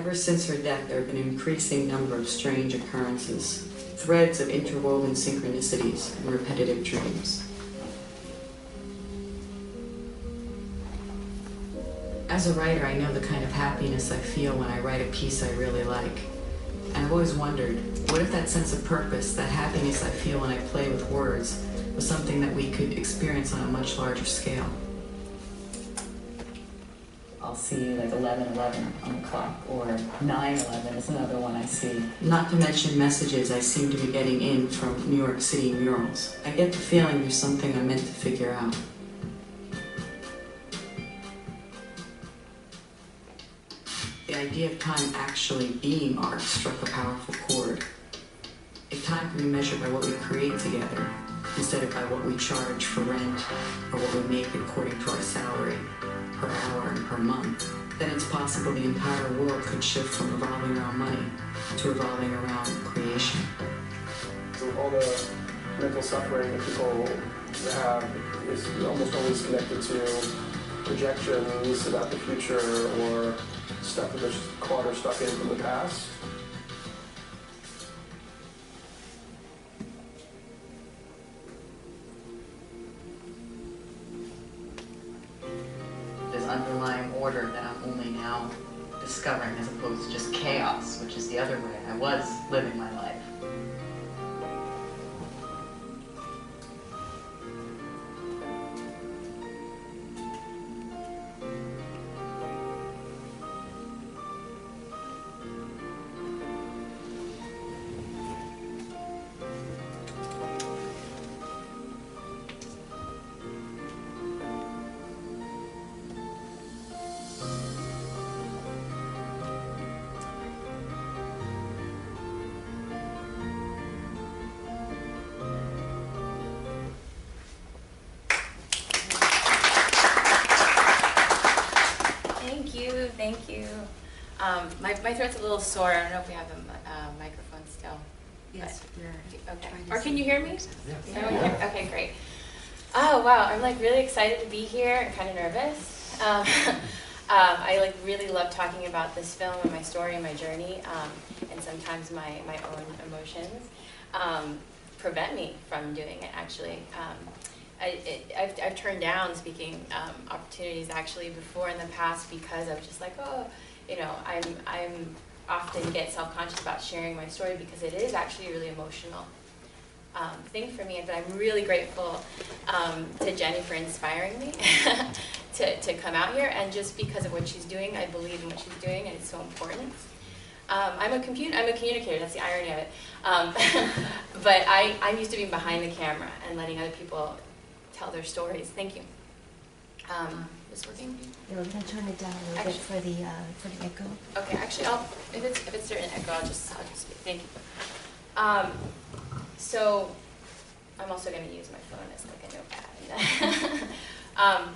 Ever since her death, there have been an increasing number of strange occurrences, threads of interwoven synchronicities and repetitive dreams. As a writer, I know the kind of happiness I feel when I write a piece I really like. And I've always wondered, what if that sense of purpose, that happiness I feel when I play with words, was something that we could experience on a much larger scale? I'll see like 11:11 on the clock, or 9:11 is another one I see. Not to mention messages I seem to be getting in from New York City murals. I get the feeling there's something I'm meant to figure out. The idea of time actually being art struck a powerful chord. If time can be measured by what we create together, instead of by what we charge for rent, or what we make according to our salary, per hour and per month, then it's possible the entire world could shift from revolving around money to revolving around creation. So all the mental suffering that people have is almost always connected to projections about the future or stuff that they're just caught or stuck in from the past. There's underlying order that I'm only now discovering, as opposed to just chaos, which is the other way I was living my life. Thank you. My throat's a little sore. I don't know if we have a microphone still. Yes, we're okay. Or can you hear me? Yeah. Okay, great. Oh wow, I'm like really excited to be here and kind of nervous. I like really love talking about this film and my story and my journey, and sometimes my own emotions prevent me from doing it. Actually, I've turned down speaking opportunities actually before in the past because I was just like, oh, you know, I'm often get self-conscious about sharing my story because it is actually a really emotional thing for me. But I'm really grateful to Jenny for inspiring me to come out here, and just because of what she's doing, I believe in what she's doing, and it's so important. I'm a communicator. That's the irony of it. But I'm used to being behind the camera and letting other people tell their stories. Thank you. Is this working? Yeah, we're going to turn it down a little bit for the echo. Okay, actually, if it's certain echo, I'll just speak. Thank you. So I'm also going to use my phone as like a notepad.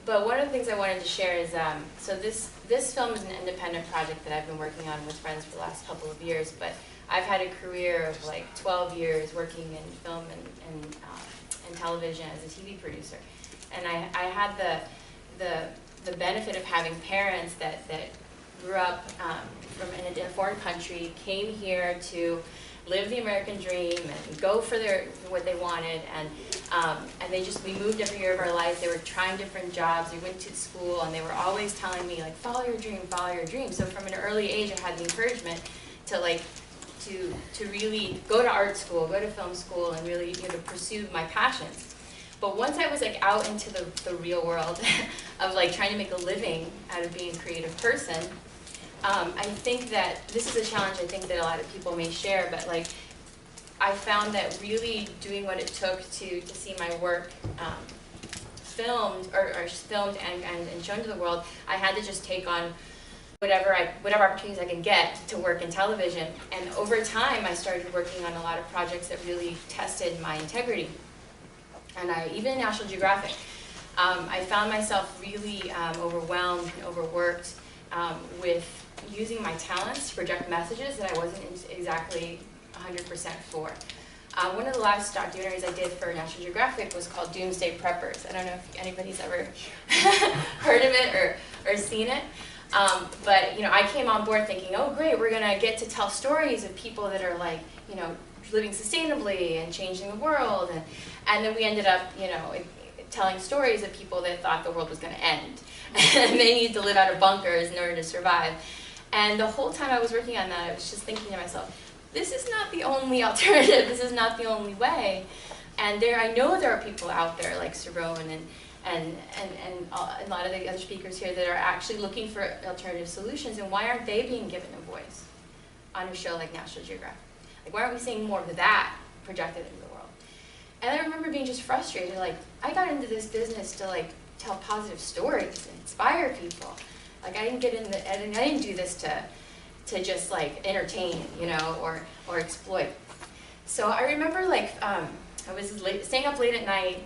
But one of the things I wanted to share is, so this film is an independent project that I've been working on with friends for the last couple of years, but I've had a career of like 12 years working in film and television as a TV producer. And I had the benefit of having parents that grew up in a foreign country, came here to live the American dream and go for what they wanted, and we moved every year of our life. They were trying different jobs. We went to school, and they were always telling me like, follow your dream, follow your dream. So from an early age, I had the encouragement to like to really go to art school, go to film school, and really pursue my passions. But once I was like out into the real world of like trying to make a living out of being a creative person, I think that this is a challenge I think that a lot of people may share, but like I found that really doing what it took to see my work filmed and shown to the world, I had to just take on whatever opportunities I can get to work in television. And over time, I started working on a lot of projects that really tested my integrity. And even in National Geographic, I found myself really overwhelmed and overworked with using my talents to project messages that I wasn't exactly 100% for. One of the last documentaries I did for National Geographic was called Doomsday Preppers. I don't know if anybody's ever heard of it or seen it. But you know, I came on board thinking, oh great, we're gonna get to tell stories of people that are like, you know, living sustainably and changing the world, and then we ended up, you know, telling stories of people that thought the world was gonna end, and they needed to live out of bunkers in order to survive. And the whole time I was working on that, I was just thinking to myself, this is not the only alternative, this is not the only way. And I know there are people out there like Saron and a lot of the other speakers here that are actually looking for alternative solutions, and why aren't they being given a voice on a show like National Geographic? Like, why aren't we seeing more of that projected into the world? And I remember being just frustrated, like, I got into this business to like tell positive stories and inspire people. Like, I didn't do this to just like entertain, you know, or exploit. So I remember like, I was staying up late at night,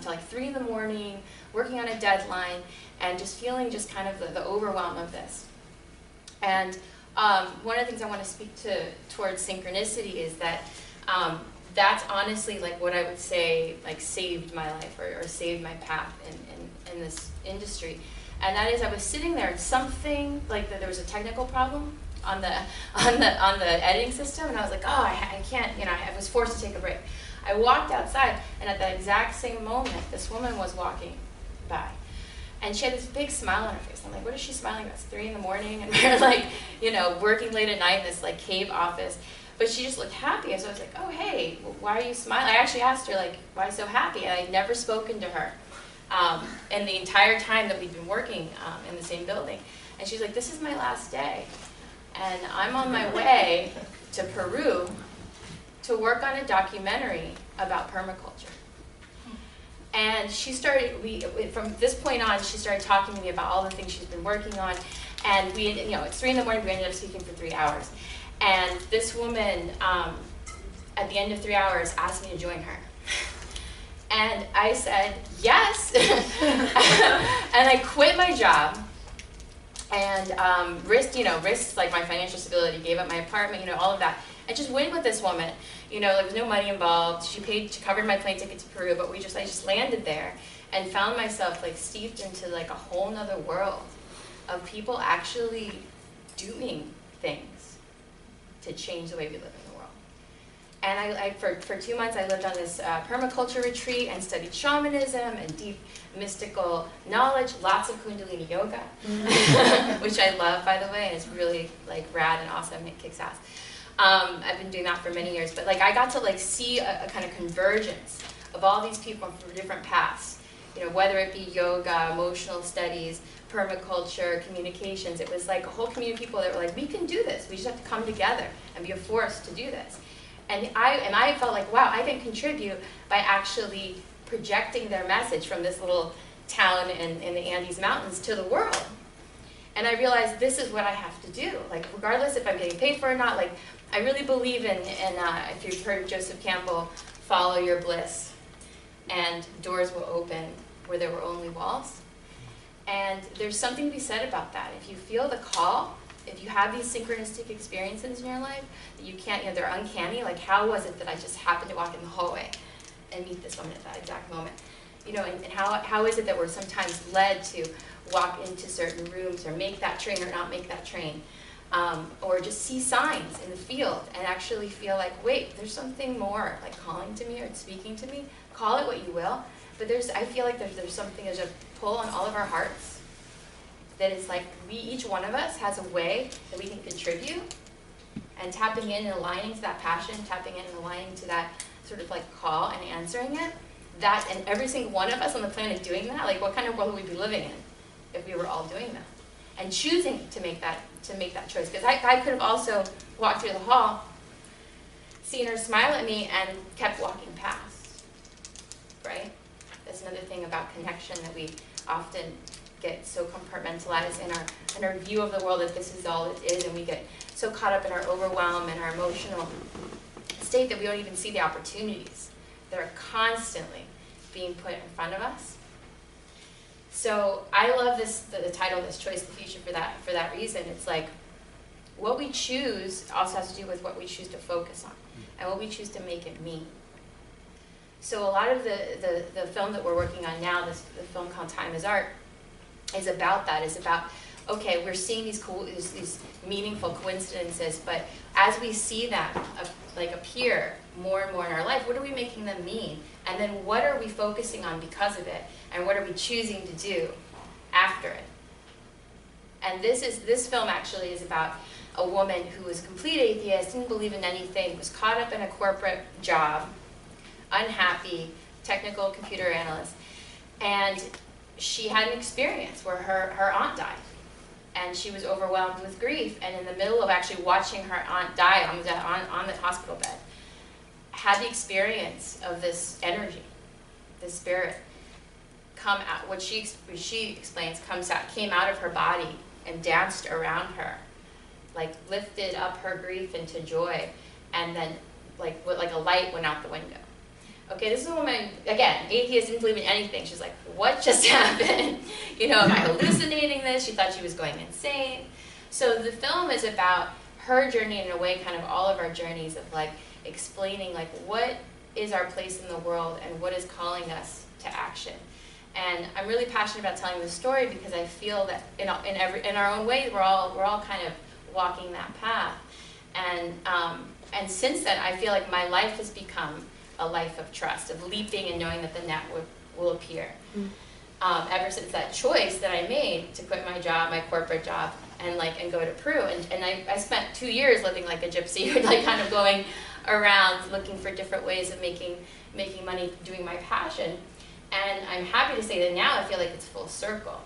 till like 3 in the morning, working on a deadline, and just feeling just kind of the overwhelm of this. And one of the things I want to speak towards synchronicity is that that's honestly like what I would say like saved my life or saved my path in this industry. And that is, I was sitting there and something like there was a technical problem on the editing system, and I was like, oh, I can't, you know, I was forced to take a break. I walked outside, and at that exact same moment, this woman was walking by. And she had this big smile on her face. I'm like, what is she smiling about? It's 3 in the morning, and we're like, you know, working late at night in this like cave office. But she just looked happy, and so I was like, oh, hey, why are you smiling? I actually asked her, like, why so happy? And I'd never spoken to her in the entire time that we'd been working in the same building. And she's like, this is my last day, and I'm on my way to Peru to work on a documentary about permaculture. And she started, from this point on, she started talking to me about all the things she's been working on. And we, you know, it's 3 in the morning, we ended up speaking for 3 hours. And this woman, at the end of 3 hours, asked me to join her. And I said, yes. And I quit my job and risked like my financial stability, gave up my apartment, you know, all of that. I just went with this woman. You know, there was no money involved. She covered my plane ticket to Peru, but I just landed there and found myself like steeped into like a whole nother world of people actually doing things to change the way we live in the world. And for 2 months, I lived on this permaculture retreat and studied shamanism and deep mystical knowledge, lots of Kundalini yoga, which I love, by the way, and it's really like rad and awesome. It kicks ass. I've been doing that for many years, but like I got to like see a kind of convergence of all these people from different paths, you know, whether it be yoga, emotional studies, permaculture, communications. It was like a whole community of people that were like, we can do this. We just have to come together and be a force to do this. And I felt like, wow, I can contribute by actually projecting their message from this little town in the Andes Mountains to the world. And I realized this is what I have to do. Like, regardless if I'm getting paid for it or not, like, I really believe in if you've heard of Joseph Campbell, follow your bliss, and doors will open where there were only walls. And there's something to be said about that. If you feel the call, if you have these synchronistic experiences in your life, that you can't, you know, they're uncanny, like how was it that I just happened to walk in the hallway and meet this woman at that exact moment? You know, and how is it that we're sometimes led to walk into certain rooms or make that train or not make that train? Or just see signs in the field and actually feel like, wait, there's something more like calling to me or speaking to me. Call it what you will, but I feel like there's something, there's a pull on all of our hearts that is like each one of us has a way that we can contribute, and tapping in and aligning to that passion, tapping in and aligning to that sort of like call and answering it, that, and every single one of us on the planet doing that, like what kind of world would we be living in if we were all doing that? And choosing to make that choice. Because I could have also walked through the hall, seen her smile at me, and kept walking past, right? That's another thing about connection, that we often get so compartmentalized in our view of the world that this is all it is, and we get so caught up in our overwhelm and our emotional state that we don't even see the opportunities that are constantly being put in front of us. So I love the title of this choice, the future, for that reason. It's like what we choose also has to do with what we choose to focus on and what we choose to make it mean. So a lot of the film that we're working on now, the film called Time is Art, is about that. Is about okay, we're seeing these meaningful coincidences, but as we see them like appear more and more in our life, what are we making them mean? And then what are we focusing on because of it? And what are we choosing to do after it? And this film actually is about a woman who was a complete atheist, didn't believe in anything, was caught up in a corporate job, unhappy, technical computer analyst, and she had an experience where her aunt died. And she was overwhelmed with grief, and in the middle of actually watching her aunt die on the hospital bed, had the experience of this energy, this spirit, come out. What she explains came out of her body and danced around her, like lifted up her grief into joy, and then like a light went out the window. Okay, this is a woman, again, atheist, didn't believe in anything. She's like, what just happened? You know, am I hallucinating this? She thought she was going insane. So the film is about her journey, in a way, kind of all of our journeys of like explaining like what is our place in the world and what is calling us to action. And I'm really passionate about telling this story because I feel that in our own way, we're all kind of walking that path. And since then, I feel like my life has become a life of trust, of leaping and knowing that the net will appear. Ever since that choice that I made to quit my job, my corporate job, and go to Peru, and I spent 2 years living like a gypsy, like kind of going around looking for different ways of making money, doing my passion. And I'm happy to say that now I feel like it's full circle.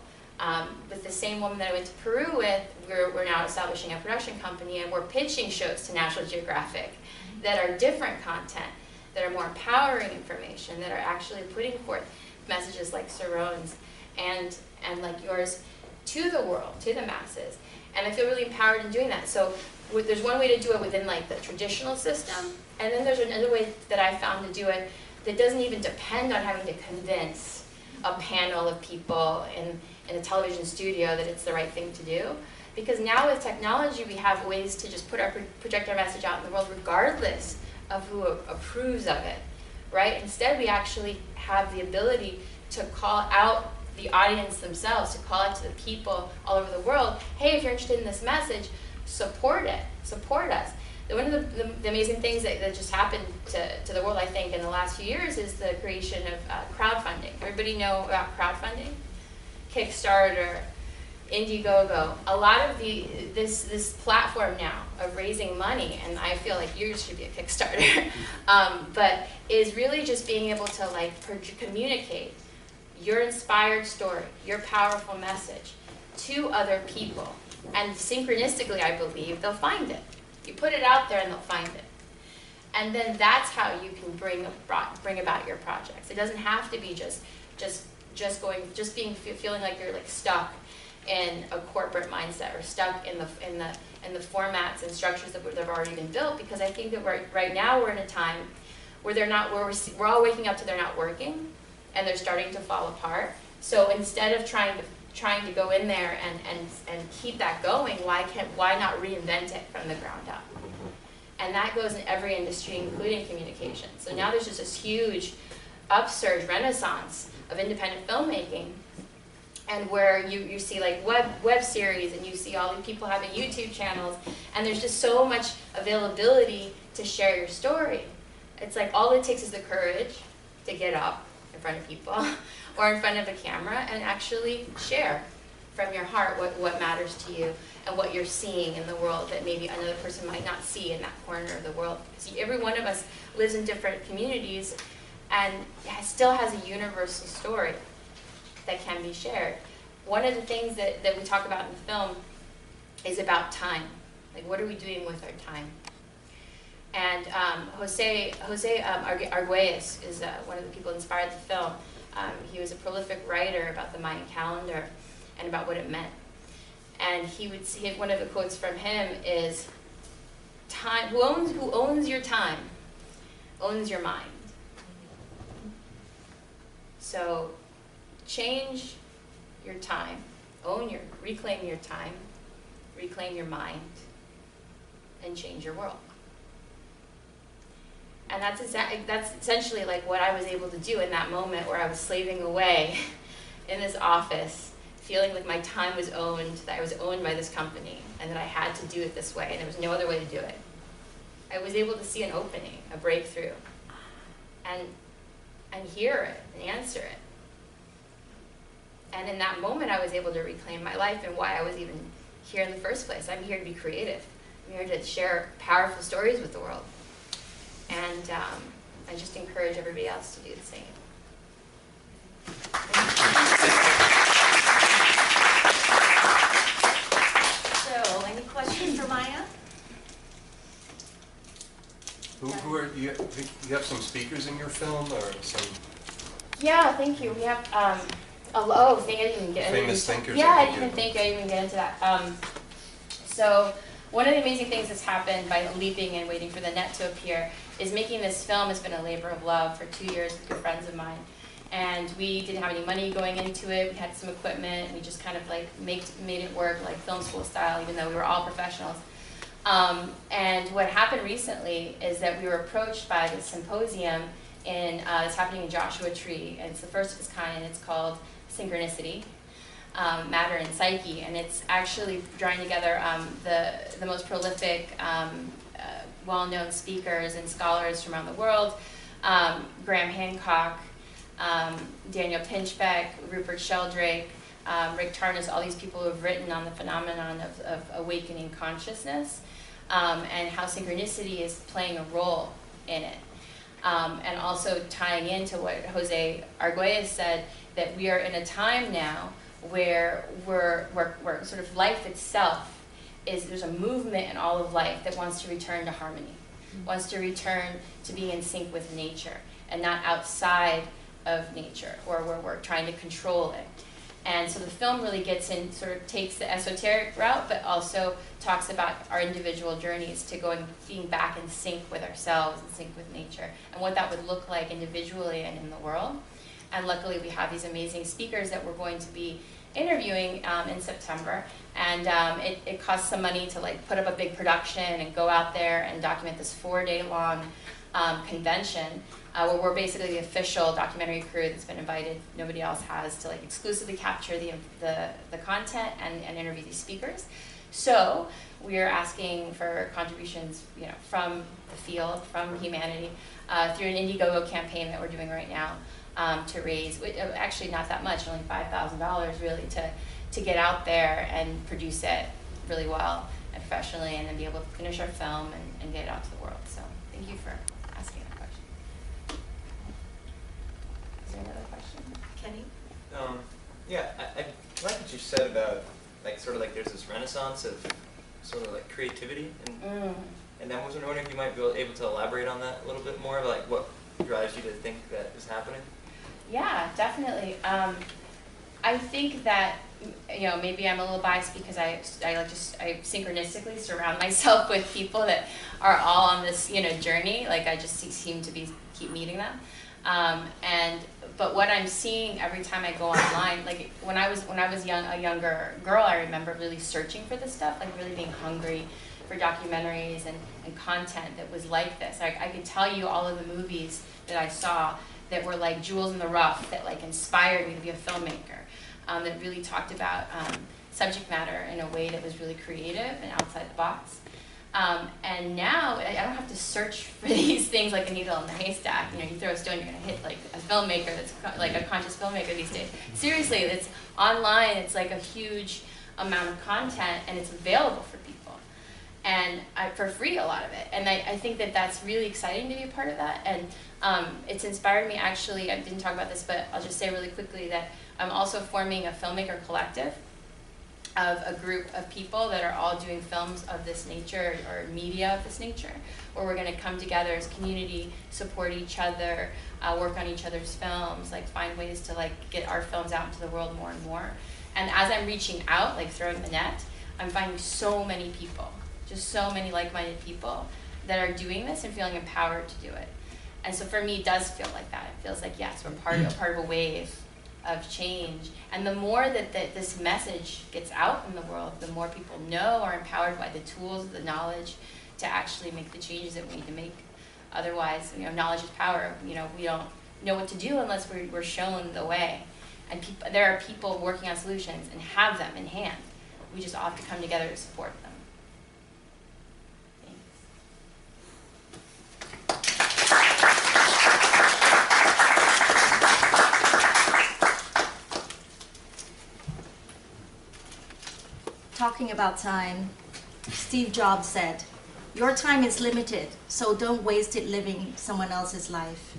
With the same woman that I went to Peru with, we're now establishing a production company, and we're pitching shows to National Geographic that are different content, that are more empowering information, that are actually putting forth messages like Saron's and like yours to the world, to the masses. And I feel really empowered in doing that. So there's one way to do it within like the traditional system, and then there's another way that I found to do it that doesn't even depend on having to convince a panel of people in a television studio that it's the right thing to do. Because now with technology, we have ways to just project our message out in the world regardless of who approves of it, right? Instead, we actually have the ability to call out the audience themselves, to call out to the people all over the world, hey, if you're interested in this message, support it, support us. One of the amazing things that just happened to the world, I think, in the last few years is the creation of crowdfunding. Everybody know about crowdfunding? Kickstarter, Indiegogo, a lot of this platform now of raising money, and I feel like yours should be a Kickstarter, but is really just being able to like communicate your inspired story, your powerful message to other people, and synchronistically, I believe, they'll find it. You put it out there and they'll find it. And then that's how you can bring about your projects. It doesn't have to be feeling like you're like stuck in a corporate mindset or stuck in the formats and structures that have already been built, because I think that right now we're in a time where we're all waking up to they're not working and they're starting to fall apart. So instead of trying to go in there and keep that going, why not reinvent it from the ground up? And that goes in every industry, including communication. So now there's just this huge upsurge, renaissance of independent filmmaking, and where you see like web series, and you see all these people having YouTube channels, and there's just so much availability to share your story. It's like all it takes is the courage to get up in front of people or in front of a camera and actually share from your heart what matters to you and what you're seeing in the world that maybe another person might not see in that corner of the world. See, every one of us lives in different communities and still has a universal story that can be shared. One of the things that we talk about in the film is about time. Like, what are we doing with our time? And Jose Arguelles is one of the people who inspired the film. He was a prolific writer about the Mayan calendar and about what it meant. And he would see, one of the quotes from him is, "Time, who owns your time, owns your mind." So change your time, reclaim your time, reclaim your mind, and change your world. And that's essentially like what I was able to do in that moment where I was slaving away in this office, feeling like my time was owned, that I was owned by this company, and that I had to do it this way, and there was no other way to do it. I was able to see an opening, a breakthrough, and hear it, and answer it. And in that moment, I was able to reclaim my life and why I was even here in the first place. I'm here to be creative. I'm here to share powerful stories with the world. And I just encourage everybody else to do the same. So, any questions for Maia? Who are you? You have some speakers in your film, or some? Yeah, thank you. We have thank I didn't even get Famous thinkers. Yeah, I didn't even think I didn't even get into that. So one of the amazing things that's happened by leaping and waiting for the net to appear is making this film has been a labor of love for 2 years with good friends of mine. And we didn't have any money going into it. We had some equipment. We just kind of like made it work like film school style, even though we were all professionals. And what happened recently is that we were approached by this symposium it's happening in Joshua Tree. And it's the first of its kind. It's called Synchronicity, Matter and Psyche. And it's actually drawing together the most prolific, well-known speakers and scholars from around the world. Graham Hancock, Daniel Pinchbeck, Rupert Sheldrake, Rick Tarnas, all these people who have written on the phenomenon of awakening consciousness and how synchronicity is playing a role in it. And also tying into what Jose Arguelles said, that we are in a time now where we're sort of life itself there's a movement in all of life that wants to return to harmony, wants to return to being in sync with nature and not outside of nature or where we're trying to control it. And so the film really gets in, sort of takes the esoteric route, but also talks about our individual journeys to being back in sync with ourselves, in sync with nature, and what that would look like individually and in the world. And luckily we have these amazing speakers that we're going to be interviewing in September. And it costs some money to like put up a big production and go out there and document this 4-day-long convention where we're basically the official documentary crew that's been invited. Nobody else has to like exclusively capture the content and interview these speakers. So we are asking for contributions, from the field, from humanity, through an Indiegogo campaign that we're doing right now to raise, actually not that much, only $5,000 really, to get out there and produce it really well and professionally, and then be able to finish our film and get it out to the world. So thank you for asking that question. Is there another question? Kenny? Yeah, I like what you said about sort of there's this renaissance of sort of like creativity, and I was wondering if you might be able to elaborate on that a little bit more, like what drives you to think that is happening? Yeah, definitely. I think that maybe I'm a little biased because I synchronistically surround myself with people that are all on this journey. Like I just seem to keep meeting them. But what I'm seeing every time I go online, like when I was a younger girl, I remember really searching for this stuff, like really being hungry for documentaries and content that was like this. I could tell you all of the movies that I saw that were like jewels in the rough that like inspired me to be a filmmaker, that really talked about subject matter in a way that was really creative and outside the box. And now I don't have to search for these things like a needle in the haystack. You throw a stone, you're gonna hit like a filmmaker that's like a conscious filmmaker these days. Seriously, it's online. It's like a huge amount of content, and it's available for people, and for free, a lot of it. And I think that that's really exciting to be a part of that. And it's inspired me. Actually, I didn't talk about this, but I'll just say really quickly that I'm also forming a filmmaker collective of a group of people that are all doing films of this nature or media of this nature, where we're going to come together as community, support each other, work on each other's films, like find ways to like get our films out into the world more and more. And as I'm reaching out, like throwing the net, I'm finding so many people, just so many like-minded people that are doing this and feeling empowered to do it. And so for me, it does feel like that. It feels like, yes, we're part of a wave of change. And the more that this message gets out in the world, the more people know, are empowered by the tools, the knowledge to actually make the changes that we need to make. Otherwise, knowledge is power. We don't know what to do unless we're shown the way. And there are people working on solutions and have them in hand. We just all have to come together to support them. Talking about time, Steve Jobs said, "Your time is limited, so don't waste it living someone else's life."